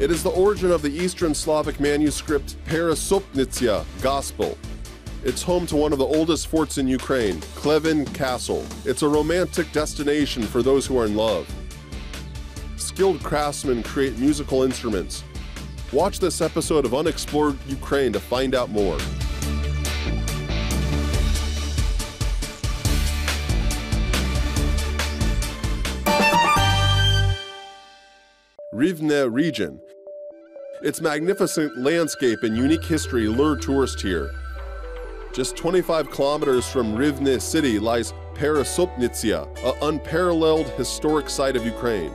It is the origin of the Eastern Slavic manuscript Peresopnytsia Gospel. It's home to one of the oldest forts in Ukraine, Klevan Castle. It's a romantic destination for those who are in love. Skilled craftsmen create musical instruments. Watch this episode of Unexplored Ukraine to find out more. Rivne region. Its magnificent landscape and unique history lure tourists here. Just 25 kilometers from Rivne city lies Peresopnytsia, an unparalleled historic site of Ukraine.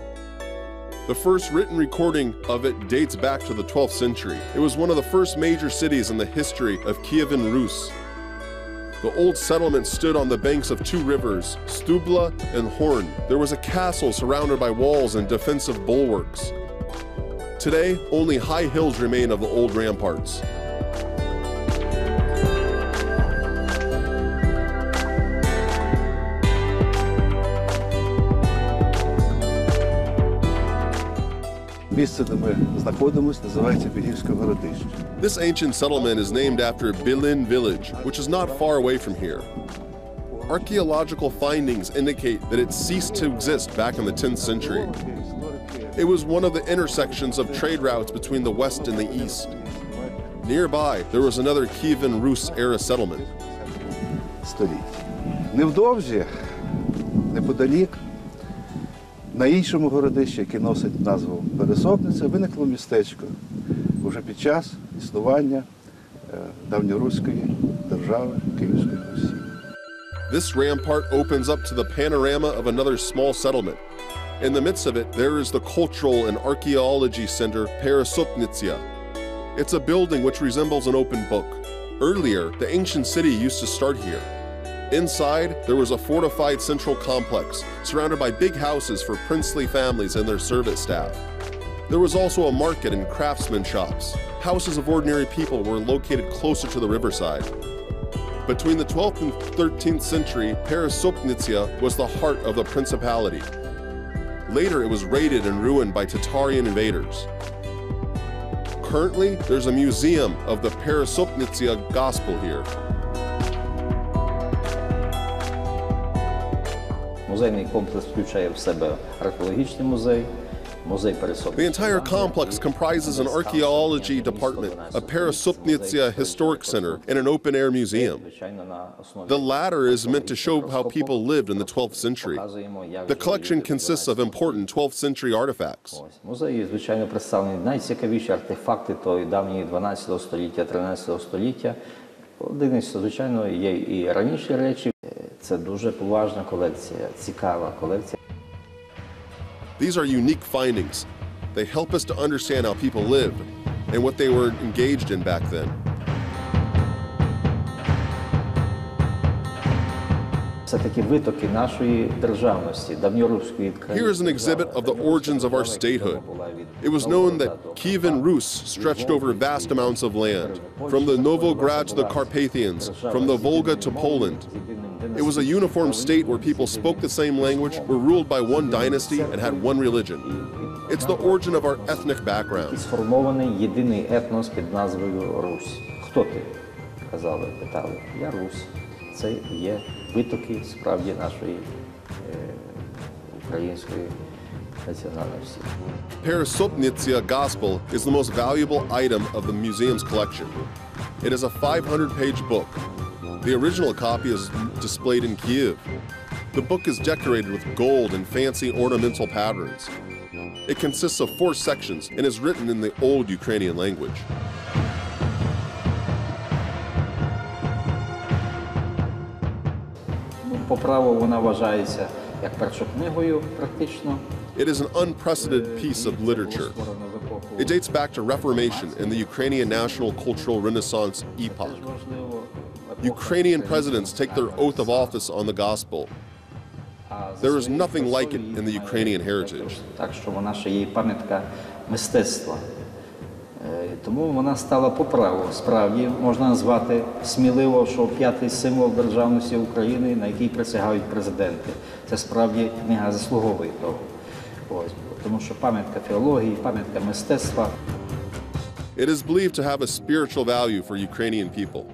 The first written recording of it dates back to the 12th century. It was one of the first major cities in the history of Kievan Rus. The old settlement stood on the banks of two rivers, Stubla and Horn. There was a castle surrounded by walls and defensive bulwarks. Today, only high hills remain of the old ramparts. Місце, де ми знаходимося, називається Бігівське городище. This ancient settlement is named after Bilin village, which is not far away from here. Archaeological findings indicate that it ceased to exist back in the 10th century. It was one of the intersections of trade routes between the west and the east. Nearby, there was another Kievan Rus era settlement. Невдовзі, неподалік, на іншому городищі, яке носить назву Пересопниця, виникло містечко вже під час існування давньоруської держави Київської Русі. This rampart opens up to the panorama of another small settlement. In the midst of it, there is the Cultural and Archeology Center Peresopnytsia. It's a building which resembles an open book. Earlier, the ancient city used to start here. Inside, there was a fortified central complex surrounded by big houses for princely families and their service staff. There was also a market and craftsman shops. Houses of ordinary people were located closer to the riverside. Between the 12th and 13th century, Peresopnytsia was the heart of the principality. Later, it was raided and ruined by Tatarian invaders. Currently, there's a museum of the Peresopnytsia Gospel here. Музейний комплекс включає в себе археологічний музей, музей Пересопниця. The entire complex comprises an archaeology department, a Peresopnytsia historic center, and an open-air museum. The latter is meant to show how people lived in the 12th century. The collection consists of important 12th century artifacts. Музеї, звичайно, представлені найцікавіші артефакти тої давньої 12 століття, 13 століття. Один, звичайно, є і раніші речі. Це дуже поважна колекція, цікава колекція. These are unique findings. They help us to understand how people lived and what they were engaged in back then. Це такі витоки нашої державності, давньоруської країни. Here is an exhibit of the origins of our statehood. It was known that Kievan Rus stretched over vast amounts of land, from the Novograd to the Carpathians, from the Volga to Poland. It was a uniform state where people spoke the same language, were ruled by one dynasty, and had one religion. It's the origin of our ethnic background. Сформований єдиний етнос під назвою Русь. Хто ти? Казали, питали. Я Русь. Це є витоки справді нашої української національності. Peresopnytsia Gospel is the most valuable item of the museum's collection. It is a 500-page book. The original copy is displayed in Kyiv. The book is decorated with gold and fancy ornamental patterns. It consists of 4 sections and is written in the old Ukrainian language. По праву вона вважається як першокнигою практично. It is an unprecedented piece of literature. It dates back to Reformation and the Ukrainian national cultural renaissance epoch. Ukrainian presidents take their oath of office on the gospel. There is nothing like it in the Ukrainian heritage. Так що вона ще є пам'ятка мистецтва. Тому вона стала по праву. Справді можна назвати сміливо, що 5-й символ державності України, на який присягають президенти. Це справді книга заслуговує того. якогось, тому що пам'ятка філології, пам'ятка мистецтва. It is believed to have a spiritual value for Ukrainian people.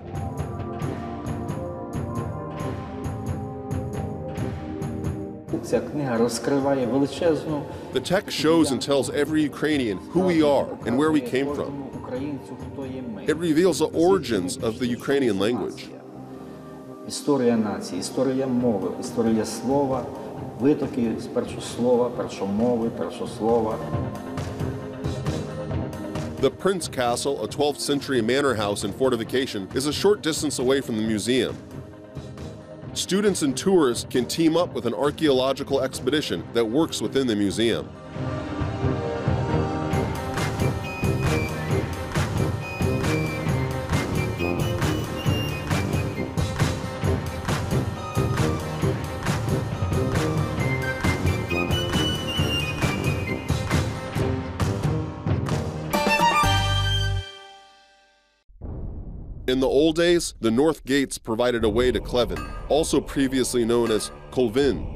Ця книга розкриває величезну The text shows and tells every Ukrainian who we are and where we came from. українцю, хто є ми. It reveals the origins of the Ukrainian language. Історія нації, історія мови, історія слова, витоки з першослова, першомови, першослова. The Prince Castle, a 12th century manor house and fortification, is a short distance away from the museum. Students and tourists can team up with an archaeological expedition that works within the museum. In the old days, the north gates provided a way to Klevan, also previously known as Kolvin.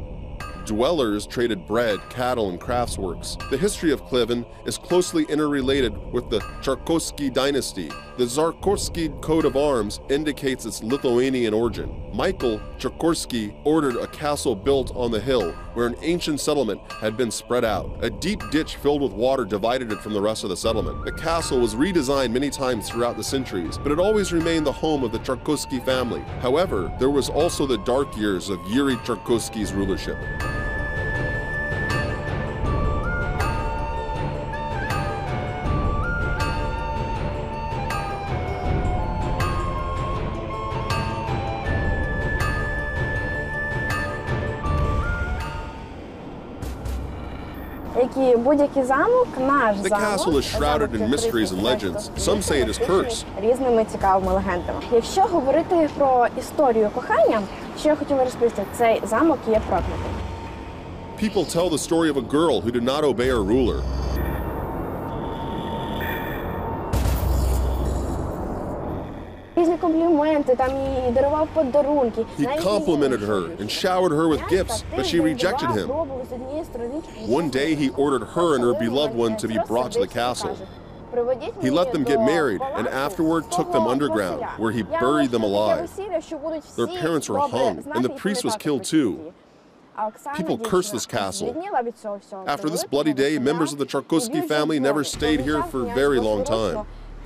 Dwellers traded bread, cattle, and craftsworks. The history of Klevan is closely interrelated with the Tarkovsky Dynasty. The Tarkovsky coat of arms indicates its Lithuanian origin. Michael Tarkovsky ordered a castle built on the hill where an ancient settlement had been spread out. A deep ditch filled with water divided it from the rest of the settlement. The castle was redesigned many times throughout the centuries, but it always remained the home of the Tarkovsky family. However, there was also the dark years of Yuri Tarkovsky's rulership. The castle is shrouded in mysteries and legends. Some say it is cursed. Різними цікавими легендами. Якщо говорити про історію кохання, що я хотіла розповісти, цей замок є проклятий. People tell the story of a girl who did not obey her ruler. Різні компліменти, там їй дарував подарунки. He complimented her and showered her with gifts, but she rejected him. One day he ordered her and her beloved one to be brought to the castle. He let them get married and afterward took them underground, where he buried them alive. Their parents were hung, and the priest was killed too. People cursed this castle. After this bloody day, members of the Tarkovsky family never stayed here for a very long time.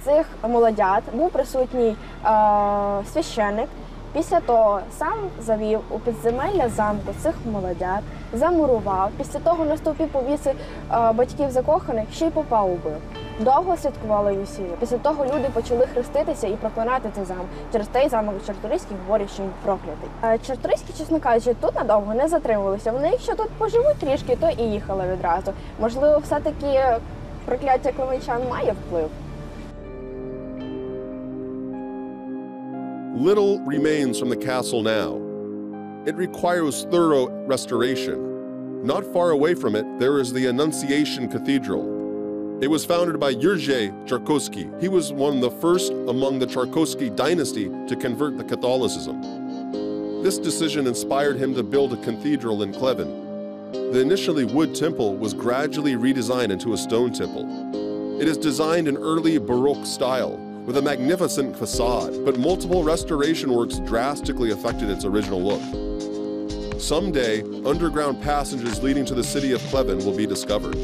Цих молодят був присутній священник. Після того сам завів у підземелля замку цих молодят, замурував. Після того на стовпі повісив батьків закоханих, ще й попа убив. Довго святкували весілля. Після того люди почали хреститися і проклинати цей замок. Через той замок Чарторийський говорять, що він проклятий. Чарторийські, чесно кажучи, тут надовго не затримувалися. Вони, якщо тут поживуть трішки, то і їхали відразу. Можливо, все-таки прокляття клевенчан має вплив. Little remains from the castle now. It requires thorough restoration. Not far away from it, there is the Annunciation Cathedral. It was founded by Yuri Tarkovsky. He was one of the first among the Tarkovsky Dynasty to convert to Catholicism. This decision inspired him to build a cathedral in Klevan. The initially wood temple was gradually redesigned into a stone temple. It is designed in early Baroque style, with a magnificent facade, but multiple restoration works drastically affected its original look. Someday, underground passages leading to the city of Klevan will be discovered.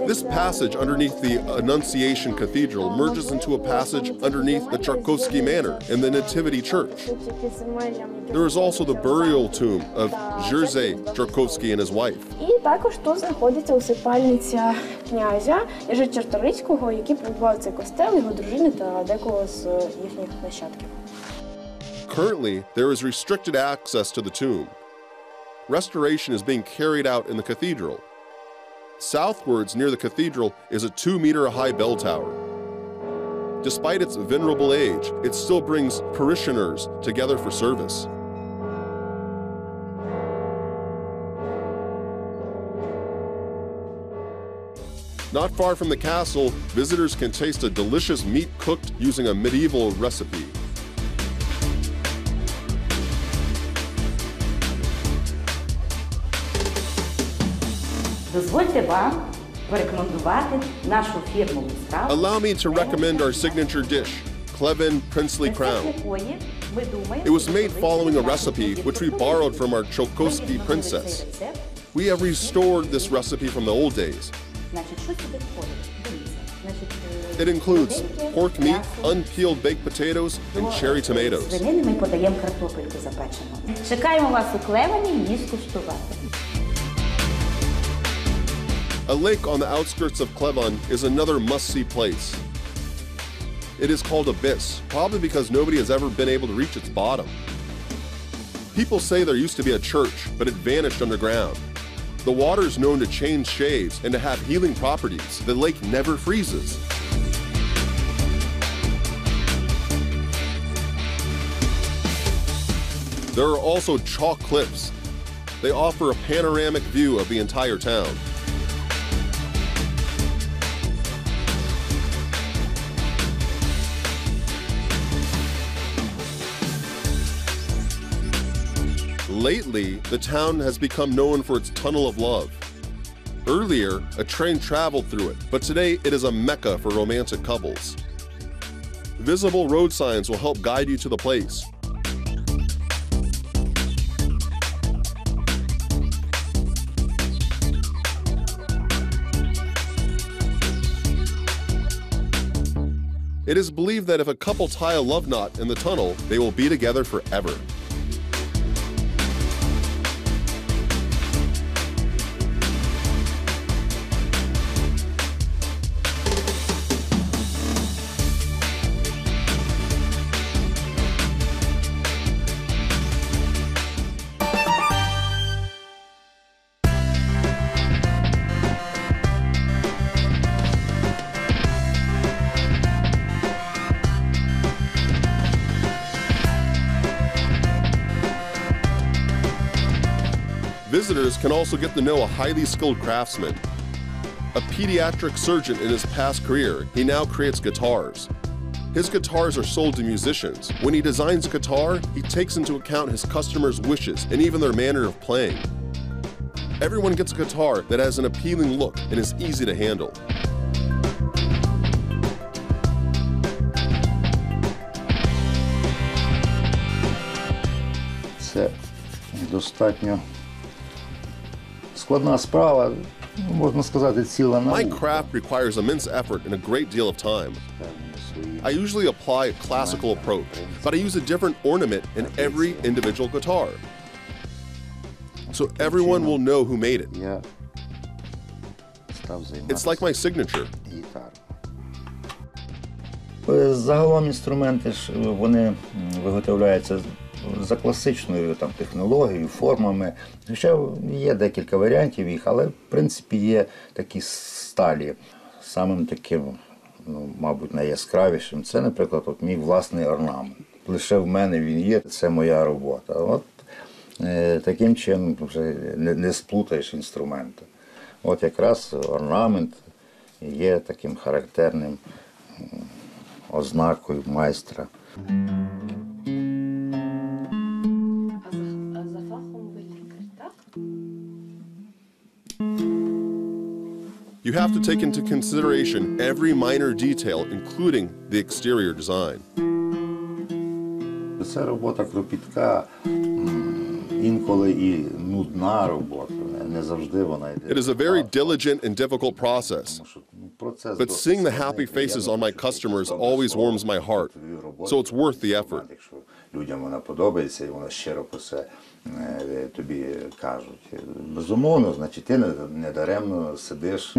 This passage underneath the Annunciation Cathedral merges into a passage underneath the Tarkovsky Manor and the Nativity Church. There is also the burial tomb of Yuri Tarkovsky and his wife. І також тут знаходиться усипальниця князя Єжи Чарторийського, який побудував цей костел, його дружини та декого з їхніх нащадків. Currently, there is restricted access to the tomb. Restoration is being carried out in the cathedral. Southwards near the cathedral is a 2-meter-high bell tower. Despite its venerable age, it still brings parishioners together for service. Not far from the castle, visitors can taste a delicious meat cooked using a medieval recipe. Дозвольте вам порекомендувати нашу фірмову страву. Allow me to recommend our signature dish, Klevan princely crown. It was made following a recipe which we borrowed from our Tarkovsky princess. We have restored this recipe from the old days. It includes pork meat, unpeeled baked potatoes, and cherry tomatoes. Ми подаємо картопельку запечену. Чекаємо вас у Клевані її скуштувати. A lake on the outskirts of Klevan is another must-see place. It is called Abyss, probably because nobody has ever been able to reach its bottom. People say there used to be a church, but it vanished underground. The water is known to change shades and to have healing properties. The lake never freezes. There are also chalk cliffs. They offer a panoramic view of the entire town. Lately, the town has become known for its Tunnel of Love. Earlier, a train traveled through it, but today it is a mecca for romantic couples. Visible road signs will help guide you to the place. It is believed that if a couple tie a love knot in the tunnel, they will be together forever. Visitors can also get to know a highly skilled craftsman. A pediatric surgeon in his past career, he now creates guitars. His guitars are sold to musicians. When he designs a guitar, he takes into account his customers' wishes and even their manner of playing. Everyone gets a guitar that has an appealing look and is easy to handle. Це достатньо складна справа, можна сказати, ціла наука. My craft requires immense effort and a great deal of time. I usually apply a classical approach, but I use a different ornament in every individual guitar. So everyone will know who made it. Я став It's like my signature. гітарою. Загалом інструменти ж вони виготовляються за класичною там технологією, формами. Хоча є декілька варіантів їх, але в принципі є такі сталі. Самим таким, мабуть, найяскравішим це, наприклад, от мій власний орнамент. Лише в мене він є, це моя робота. От таким чином вже не сплутаєш інструменти. От якраз орнамент є таким характерним ознакою майстра. You have to take into consideration every minor detail, including the exterior design. Це робота кропітка, інколи і нудна робота, не завжди вона йде. It is a very diligent and difficult process, but seeing the happy faces on my customers always warms my heart, so it's worth the effort. Якщо людям вона подобається і вона щиро про це тобі кажуть. Безумовно, значить ти не даремно сидиш.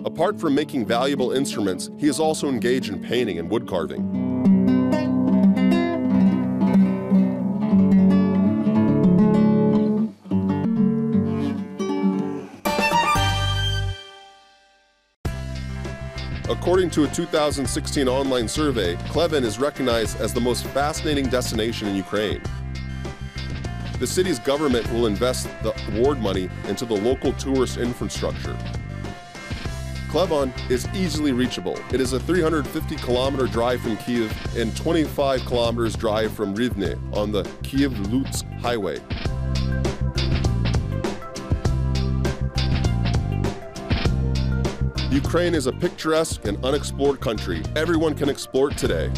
Apart from making valuable instruments, he is also engaged in painting and wood carving. According to a 2016 online survey, Klevan is recognized as the most fascinating destination in Ukraine. The city's government will invest the award money into the local tourist infrastructure. Klevan is easily reachable. It is a 350-kilometer drive from Kyiv and 25 kilometers drive from Rivne on the Kyiv-Lutsk highway. Ukraine is a picturesque and unexplored country. Everyone can explore it today.